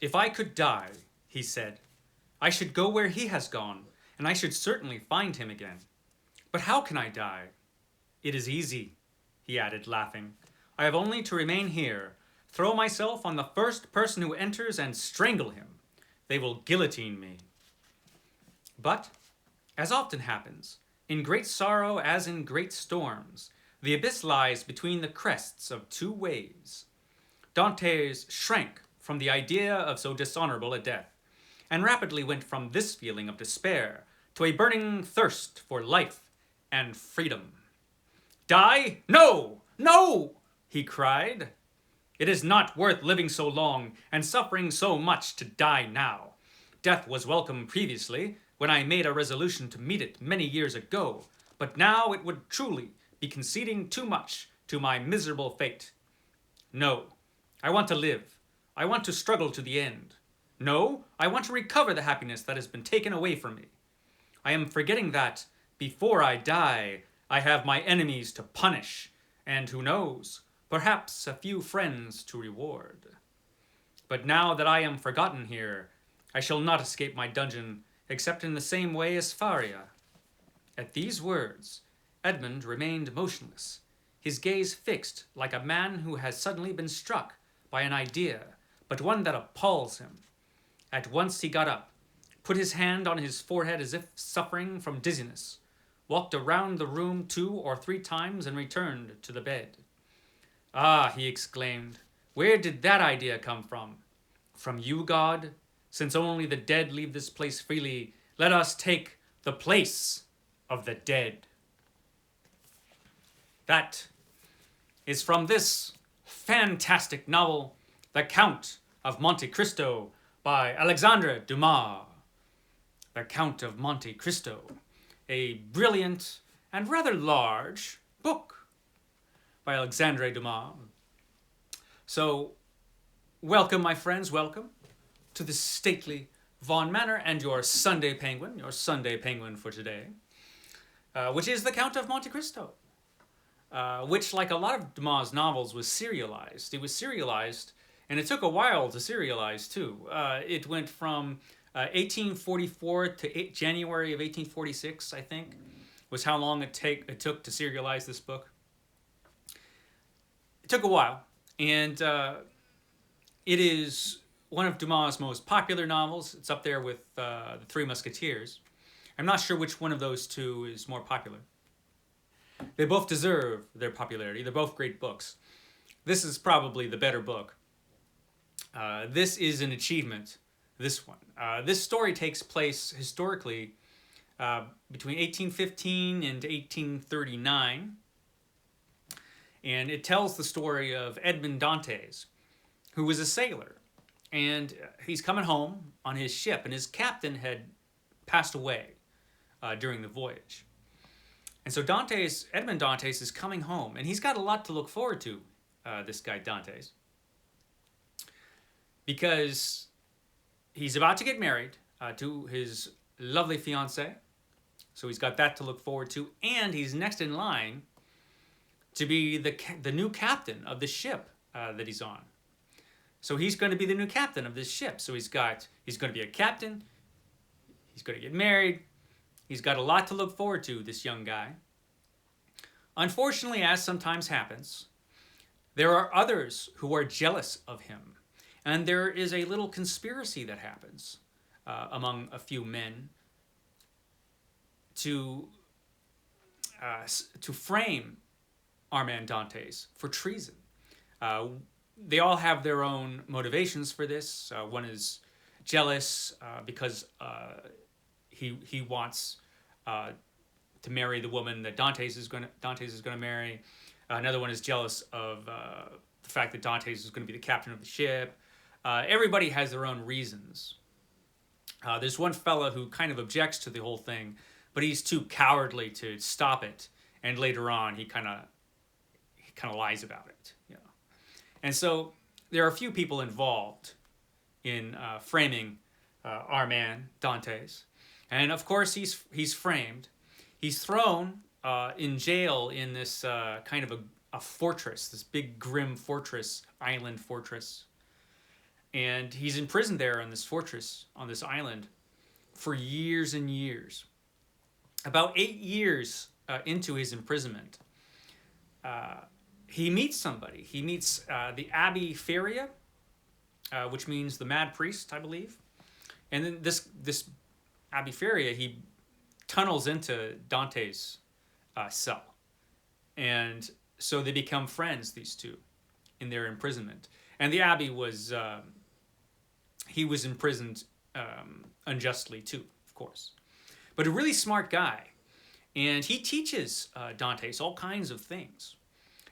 "If I could die," he said, "I should go where he has gone, and I should certainly find him again. But how can I die? It is easy," he added, laughing. "I have only to remain here, throw myself on the first person who enters, and strangle him. They will guillotine me." But, as often happens, in great sorrow as in great storms, the abyss lies between the crests of two waves. Dantes shrank from the idea of so dishonorable a death, and rapidly went from this feeling of despair to a burning thirst for life and freedom. "Die? No! No!" he cried. "It is not worth living so long and suffering so much to die now. Death was welcome previously, when I made a resolution to meet it many years ago, but now it would truly be conceding too much to my miserable fate. No, I want to live. I want to struggle to the end. No, I want to recover the happiness that has been taken away from me. I am forgetting that, before I die, I have my enemies to punish, and who knows, perhaps a few friends to reward. But now that I am forgotten here, I shall not escape my dungeon except in the same way as Faria." At these words, Edmund remained motionless, his gaze fixed like a man who has suddenly been struck by an idea, but one that appalls him. At once he got up, put his hand on his forehead as if suffering from dizziness, walked around the room 2 or 3 times, and returned to the bed. "Ah," he exclaimed, "where did that idea come from? From you, God? Since only the dead leave this place freely, let us take the place of the dead." That is from this fantastic novel, The Count of Monte Cristo, by Alexandre Dumas. The Count of Monte Cristo, a brilliant and rather large book by Alexandre Dumas. So, welcome, my friends, welcome to the stately Vaughan Manor and your Sunday Penguin for today, which is The Count of Monte Cristo, which, like a lot of Dumas' novels, was serialized. It was serialized, and it took a while to serialize, too. It went from 1844 to January of 1846, I think, was how long it took to serialize this book. It took a while, and it is one of Dumas' most popular novels. It's up there with The Three Musketeers. I'm not sure which one of those two is more popular. They both deserve their popularity. They're both great books. This is probably the better book. This is an achievement, this one. This story takes place historically between 1815 and 1839. And it tells the story of Edmond Dantes, who was a sailor. And he's coming home on his ship, and his captain had passed away during the voyage. And so Edmond Dantes is coming home, and he's got a lot to look forward to, this guy Dantes. Because he's about to get married to his lovely fiancée. So he's got that to look forward to, and he's next in line to be the new captain of the ship that he's on. So he's going to be the new captain of this ship. So he's going to be a captain. He's going to get married. He's got a lot to look forward to, this young guy. Unfortunately, as sometimes happens, there are others who are jealous of him. And there is a little conspiracy that happens among a few men to frame Armand Dantes for treason. They all have their own motivations for this. One is jealous because he wants to marry the woman that Dantes is going to marry. Another one is jealous of the fact that Dantes is going to be the captain of the ship. Everybody has their own reasons. There's one fella who kind of objects to the whole thing, but he's too cowardly to stop it. And later on, he kind of lies about it. You know. And so there are a few people involved in framing Armand Dantes. And of course, he's framed. He's thrown in jail in this kind of a fortress, this big grim fortress, island fortress. And he's imprisoned there in this fortress on this island for years and years. About 8 years into his imprisonment, he meets somebody. He meets the Abbé Feria, which means the mad priest, I believe. And then this Abbé Feria, he tunnels into Dante's cell. And so they become friends, these two, in their imprisonment. And the Abbé was, he was imprisoned unjustly too, of course. But a really smart guy. And he teaches Dante's all kinds of things.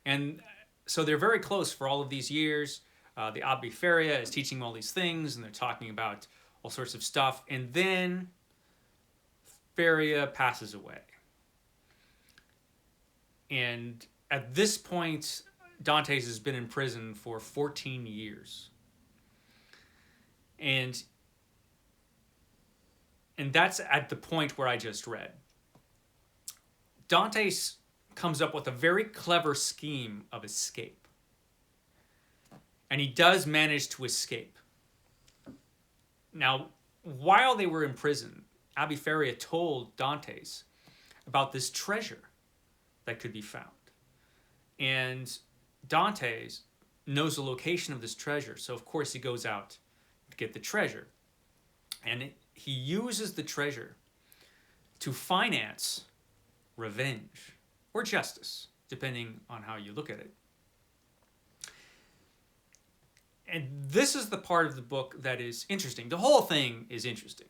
And so they're very close for all of these years. The Abbé Feria is teaching him all these things, and they're talking about all sorts of stuff. And then Feria passes away. And at this point, Dante's has been in prison for 14 years. And that's at the point where I just read. Dante comes up with a very clever scheme of escape. And he does manage to escape. Now, while they were in prison, Abbé Feria told Dante's about this treasure that could be found. And Dante's knows the location of this treasure, so of course he goes out to get the treasure. And he uses the treasure to finance revenge or justice, depending on how you look at it. And this is the part of the book that is interesting. The whole thing is interesting.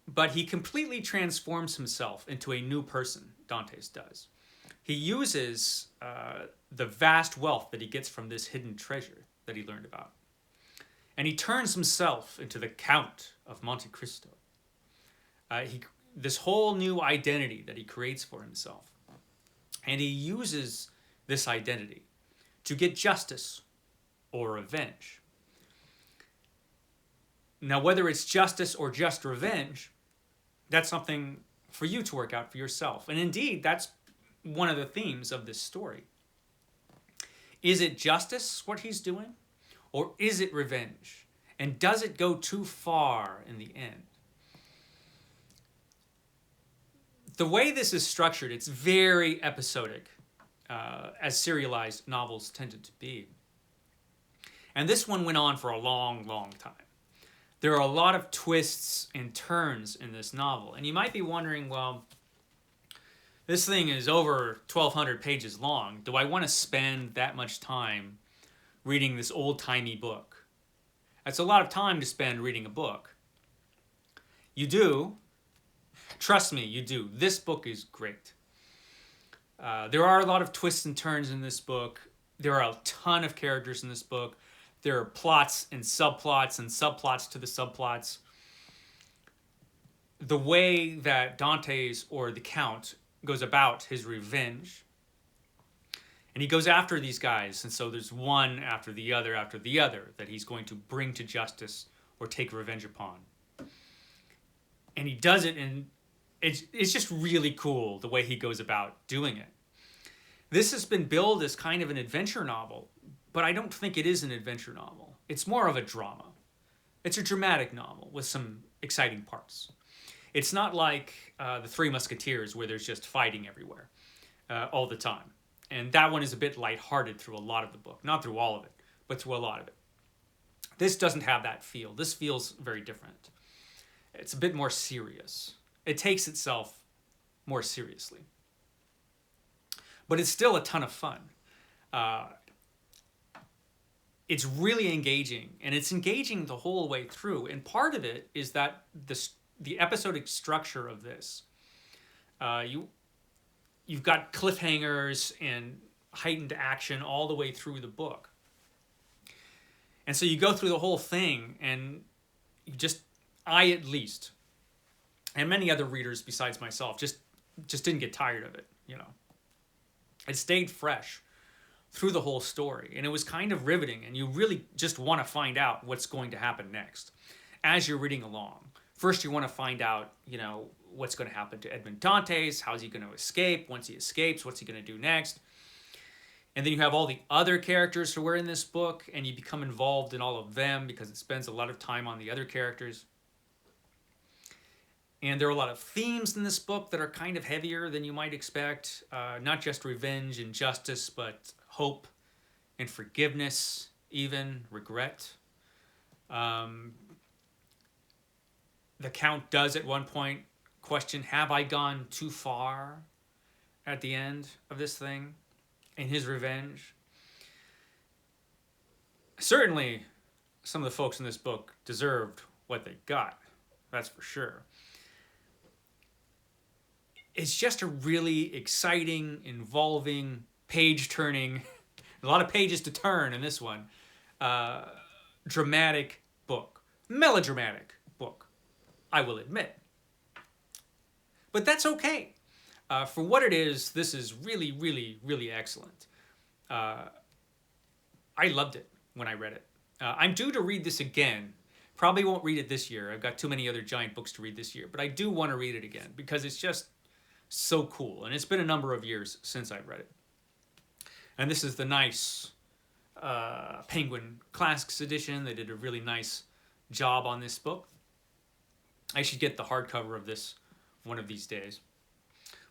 But he completely transforms himself into a new person, Dante's does. He uses the vast wealth that he gets from this hidden treasure that he learned about. And he turns himself into the Count of Monte Cristo. This whole new identity that he creates for himself. And he uses this identity to get justice or revenge. Now, whether it's justice or just revenge, that's something for you to work out for yourself. And indeed, that's one of the themes of this story. Is it justice, what he's doing? Or is it revenge? And does it go too far in the end? The way this is structured, it's very episodic, as serialized novels tended to be. And this one went on for a long, long time. There are a lot of twists and turns in this novel. And you might be wondering, well, this thing is over 1,200 pages long. Do I want to spend that much time reading this old-timey book? That's a lot of time to spend reading a book. You do. Trust me, you do. This book is great. There are a lot of twists and turns in this book. There are a ton of characters in this book. There are plots and subplots to the subplots. The way that Dante's, or the Count, goes about his revenge. And he goes after these guys, and so there's one after the other that he's going to bring to justice or take revenge upon. And he does it, and it's just really cool the way he goes about doing it. This has been billed as kind of an adventure novel, but I don't think it is an adventure novel. It's more of a drama. It's a dramatic novel with some exciting parts. It's not like The Three Musketeers, where there's just fighting everywhere all the time. And that one is a bit lighthearted through a lot of the book. Not through all of it, but through a lot of it. This doesn't have that feel. This feels very different. It's a bit more serious. It takes itself more seriously. But it's still a ton of fun. It's really engaging, and it's engaging the whole way through. And part of it is that the episodic structure of this. You've got cliffhangers and heightened action all the way through the book. And so you go through the whole thing, and I at least, and many other readers besides myself, just didn't get tired of it, you know. It stayed fresh through the whole story, and it was kind of riveting, and you really just want to find out what's going to happen next as you're reading along. First, you want to find out, you know, what's going to happen to Edmond Dantes, how's he going to escape? Once he escapes, what's he going to do next? And then you have all the other characters who are in this book, and you become involved in all of them because it spends a lot of time on the other characters. And there are a lot of themes in this book that are kind of heavier than you might expect. Not just revenge and justice, but hope and forgiveness, even regret. The Count does at one point question, have I gone too far at the end of this thing in his revenge? Certainly, some of the folks in this book deserved what they got. That's for sure. It's just a really exciting, involving, page-turning, a lot of pages to turn in this one, dramatic book. Melodramatic book, I will admit. But that's okay. For what it is, this is really, really, really excellent. I loved it when I read it. I'm due to read this again. Probably won't read it this year. I've got too many other giant books to read this year. But I do want to read it again because it's just so cool. And it's been a number of years since I've read it. And this is the nice Penguin Classics edition. They did a really nice job on this book. I should get the hardcover of this one of these days.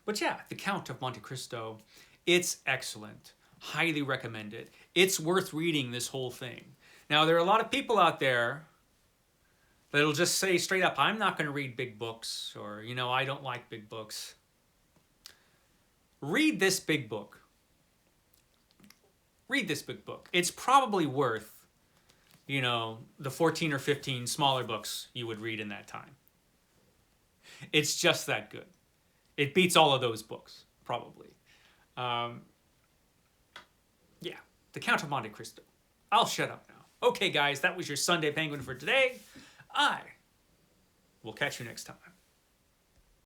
But yeah, The Count of Monte Cristo, it's excellent. Highly recommend it. It's worth reading this whole thing. Now, there are a lot of people out there that'll just say straight up, I'm not going to read big books, or, you know, I don't like big books. Read this big book. Read this big book. It's probably worth, you know, the 14 or 15 smaller books you would read in that time. It's just that good. It beats all of those books, probably. Yeah, The Count of Monte Cristo. I'll shut up now. Okay, guys, that was your Sunday Penguin for today. I will catch you next time.